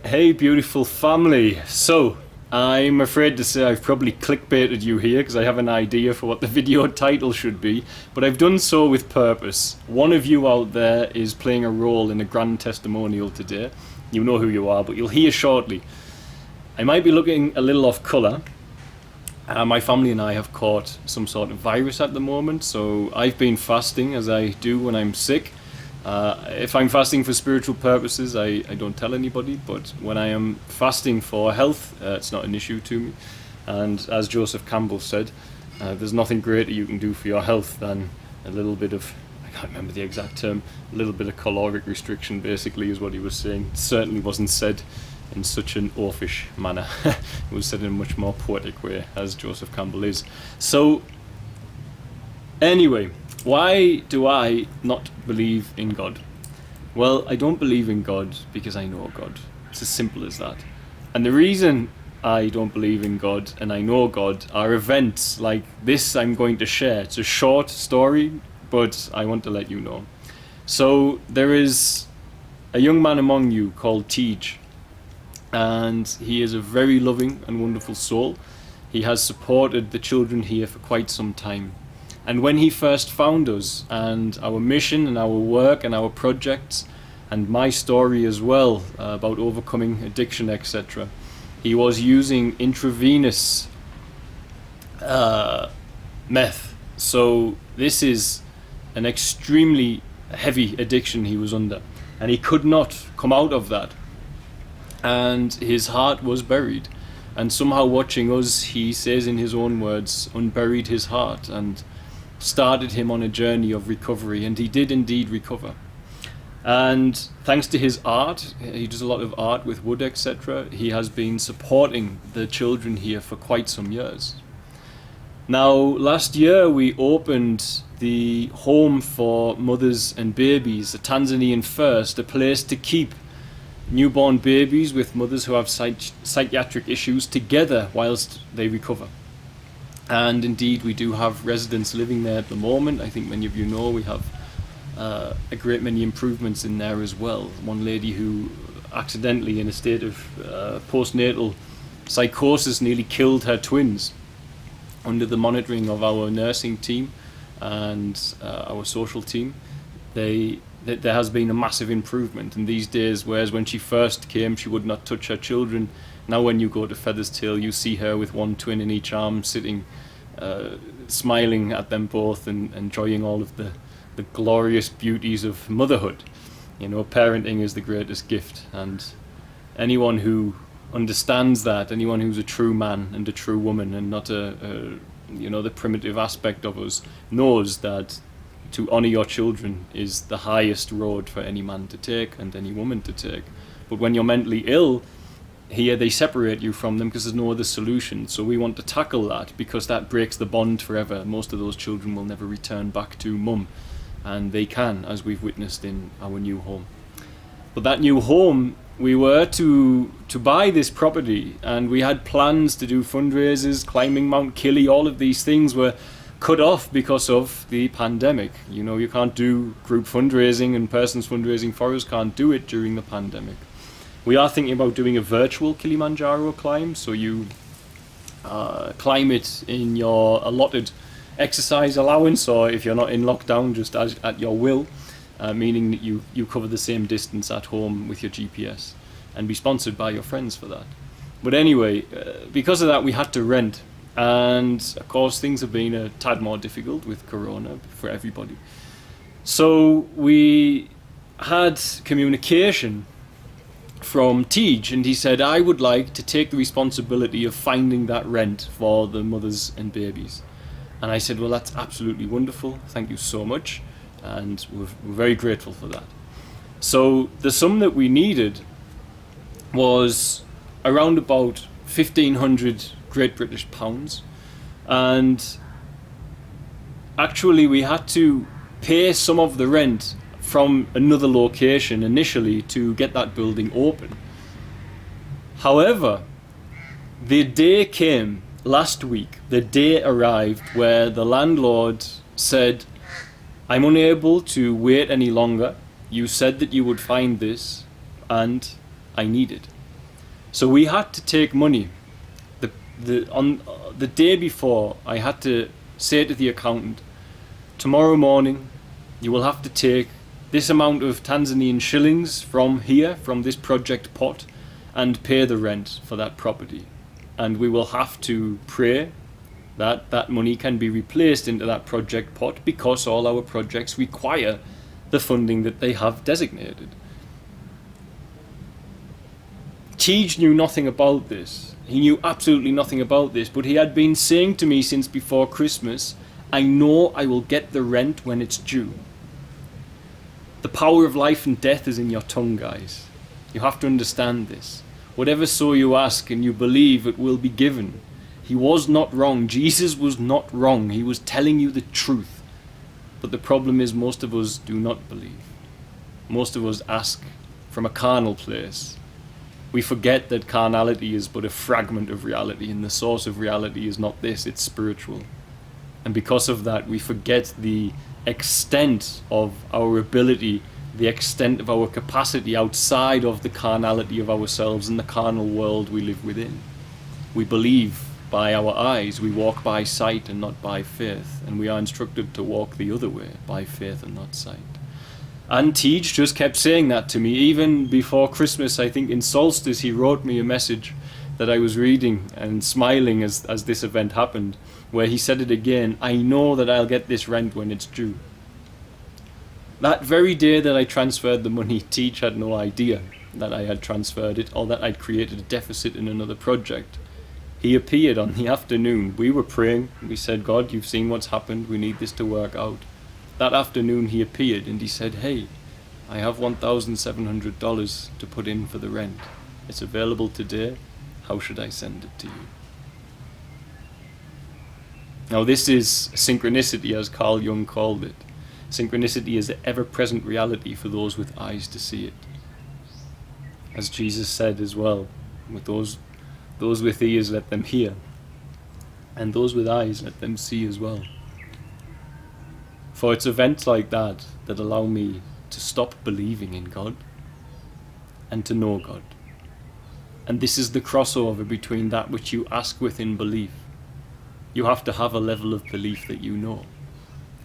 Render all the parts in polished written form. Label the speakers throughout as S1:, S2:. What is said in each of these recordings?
S1: Hey, beautiful family. So, I'm afraid to say I've probably clickbaited you here because I have an idea for what the video title should be, but I've done so with purpose. One of you out there is playing a role in a grand testimonial today. You know who you are, but you'll hear shortly. I might be looking a little off colour. My family and I have caught some sort of virus at the moment, so I've been fasting as I do when I'm sick. If I'm fasting for spiritual purposes, I don't tell anybody, but when I am fasting for health, it's not an issue to me. And as Joseph Campbell said, there's nothing greater you can do for your health than a little bit of, I can't remember the exact term, a little bit of caloric restriction basically is what he was saying. It certainly wasn't said in such an oafish manner. It was said in a much more poetic way, as Joseph Campbell is. So, anyway, why do I not believe in God? Well, I don't believe in God because I know God. It's as simple as that. And the reason I don't believe in God and I know God are events like this I'm going to share. It's a short story, but I want to let you know. So there is a young man among you called Tej, and he is a very loving and wonderful soul. He has supported the children here for quite some time. And when he first found us and our mission and our work and our projects and my story as well about overcoming addiction, etc., he was using intravenous meth. So this is an extremely heavy addiction he was under, and he could not come out of that. And his heart was buried. And somehow watching us, he says in his own words, unburied his heart and started him on a journey of recovery, and he did indeed recover. And thanks to his art, he does a lot of art with wood, etc., he has been supporting the children here for quite some years. Now, last year we opened the home for mothers and babies, the Tanzanian first, a place to keep newborn babies with mothers who have psychiatric issues together whilst they recover. And indeed, we do have residents living there at the moment. I think many of you know we have a great many improvements in there as well. One lady who accidentally, in a state of postnatal psychosis, nearly killed her twins. Under the monitoring of our nursing team and our social team, there has been a massive improvement in these days, whereas when she first came, she would not touch her children. Now when you go to Feather's Tail, you see her with one twin in each arm, sitting, smiling at them both and enjoying all of the glorious beauties of motherhood. You know, parenting is the greatest gift, and anyone who understands that, anyone who's a true man and a true woman and not the primitive aspect of us, knows that to honour your children is the highest road for any man to take and any woman to take. But when you're mentally ill, here they separate you from them because there's no other solution. So we want to tackle that because that breaks the bond forever. Most of those children will never return back to mum, and they can, as we've witnessed in our new home. But that new home, we were to buy this property, and we had plans to do fundraisers, climbing Mount Killy. All of these things were cut off because of the pandemic. You know, you can't do group fundraising, and persons fundraising for us can't do it during the pandemic. We are thinking about doing a virtual Kilimanjaro climb, so you climb it in your allotted exercise allowance, or if you're not in lockdown, just at your will, meaning that you cover the same distance at home with your GPS, and be sponsored by your friends for that. But anyway, because of that, we had to rent. And of course things have been a tad more difficult with Corona for everybody. So we had communication from Tej, and he said, I would like to take the responsibility of finding that rent for the mothers and babies. And I said, well, that's absolutely wonderful, thank you so much, and we're very grateful for that. So the sum that we needed was around about 1,500 Great British pounds, and actually we had to pay some of the rent from another location initially to get that building open. However, the day came last week, the day arrived where the landlord said, I'm unable to wait any longer. You said that you would find this, and I need it. So we had to take money. On the day before, I had to say to the accountant, tomorrow morning you will have to take this amount of Tanzanian shillings from here, from this project pot, and pay the rent for that property. And we will have to pray that that money can be replaced into that project pot, because all our projects require the funding that they have designated. Tej knew nothing about this. He knew absolutely nothing about this, but he had been saying to me since before Christmas, I know I will get the rent when it's due. The power of life and death is in your tongue, guys. You have to understand this. Whatever so you ask and you believe, it will be given. He was not wrong. Jesus was not wrong. He was telling you the truth. But the problem is, most of us do not believe. Most of us ask from a carnal place. We forget that carnality is but a fragment of reality, and the source of reality is not this, it's spiritual. And because of that, we forget the extent of our ability, the extent of our capacity outside of the carnality of ourselves and the carnal world we live within. We believe by our eyes, we walk by sight and not by faith, and we are instructed to walk the other way, by faith and not sight. And Tej just kept saying that to me. Even before Christmas, I think in Solstice, he wrote me a message that I was reading and smiling as this event happened, where he said it again, I know that I'll get this rent when it's due. That very day that I transferred the money, Tej had no idea that I had transferred it or that I'd created a deficit in another project. He appeared on the afternoon. We were praying. We said, God, you've seen what's happened. We need this to work out. That afternoon he appeared and he said, hey, I have $1,700 to put in for the rent. It's available today. How should I send it to you? Now this is synchronicity, as Carl Jung called it. Synchronicity is the ever-present reality for those with eyes to see it. As Jesus said as well, with those with ears let them hear, and those with eyes let them see as well. For it's events like that that allow me to stop believing in God and to know God. And this is the crossover between that which you ask with in belief. You have to have a level of belief that you know.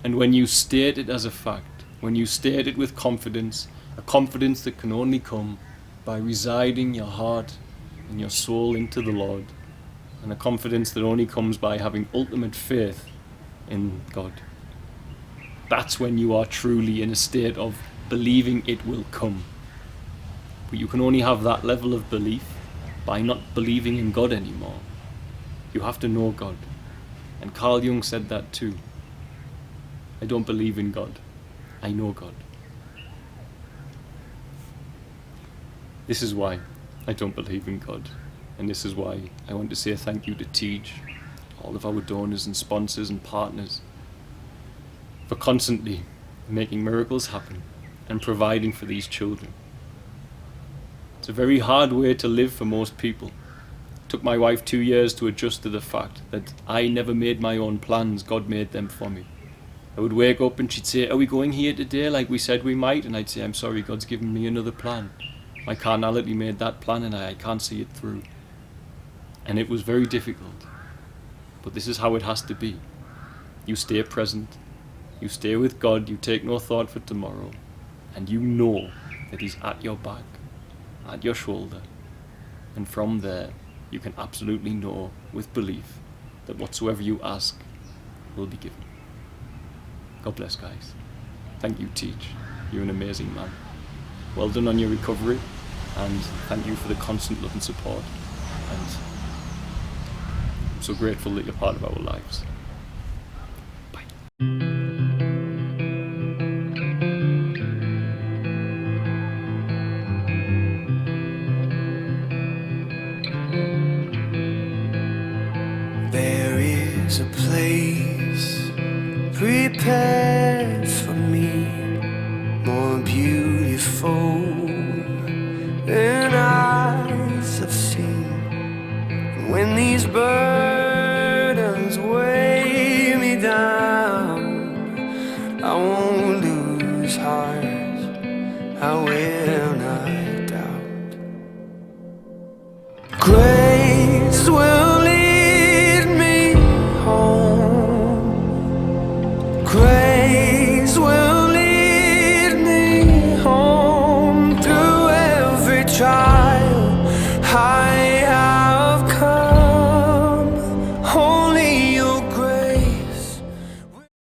S1: And when you state it as a fact, when you state it with confidence, a confidence that can only come by residing your heart and your soul into the Lord, and a confidence that only comes by having ultimate faith in God. That's when you are truly in a state of believing it will come. But you can only have that level of belief by not believing in God anymore. You have to know God. And Carl Jung said that too. I don't believe in God. I know God. This is why I don't believe in God. And this is why I want to say thank you to Tej, all of our donors and sponsors and partners, for constantly making miracles happen and providing for these children. It's a very hard way to live for most people. It took my wife 2 years to adjust to the fact that I never made my own plans, God made them for me. I would wake up and she'd say, are we going here today like we said we might? And I'd say, I'm sorry, God's given me another plan. My carnality made that plan and I can't see it through. And it was very difficult. But this is how it has to be. You stay present. You stay with God, you take no thought for tomorrow, and you know that He's at your back, at your shoulder. And from there, you can absolutely know with belief that whatsoever you ask will be given. God bless, guys. Thank you, Tej. You're an amazing man. Well done on your recovery, and thank you for the constant love and support. And I'm so grateful that you're part of our lives.
S2: There is a place prepared for me, more beautiful than eyes have seen. When these burdens weigh me down, I won't lose heart. I will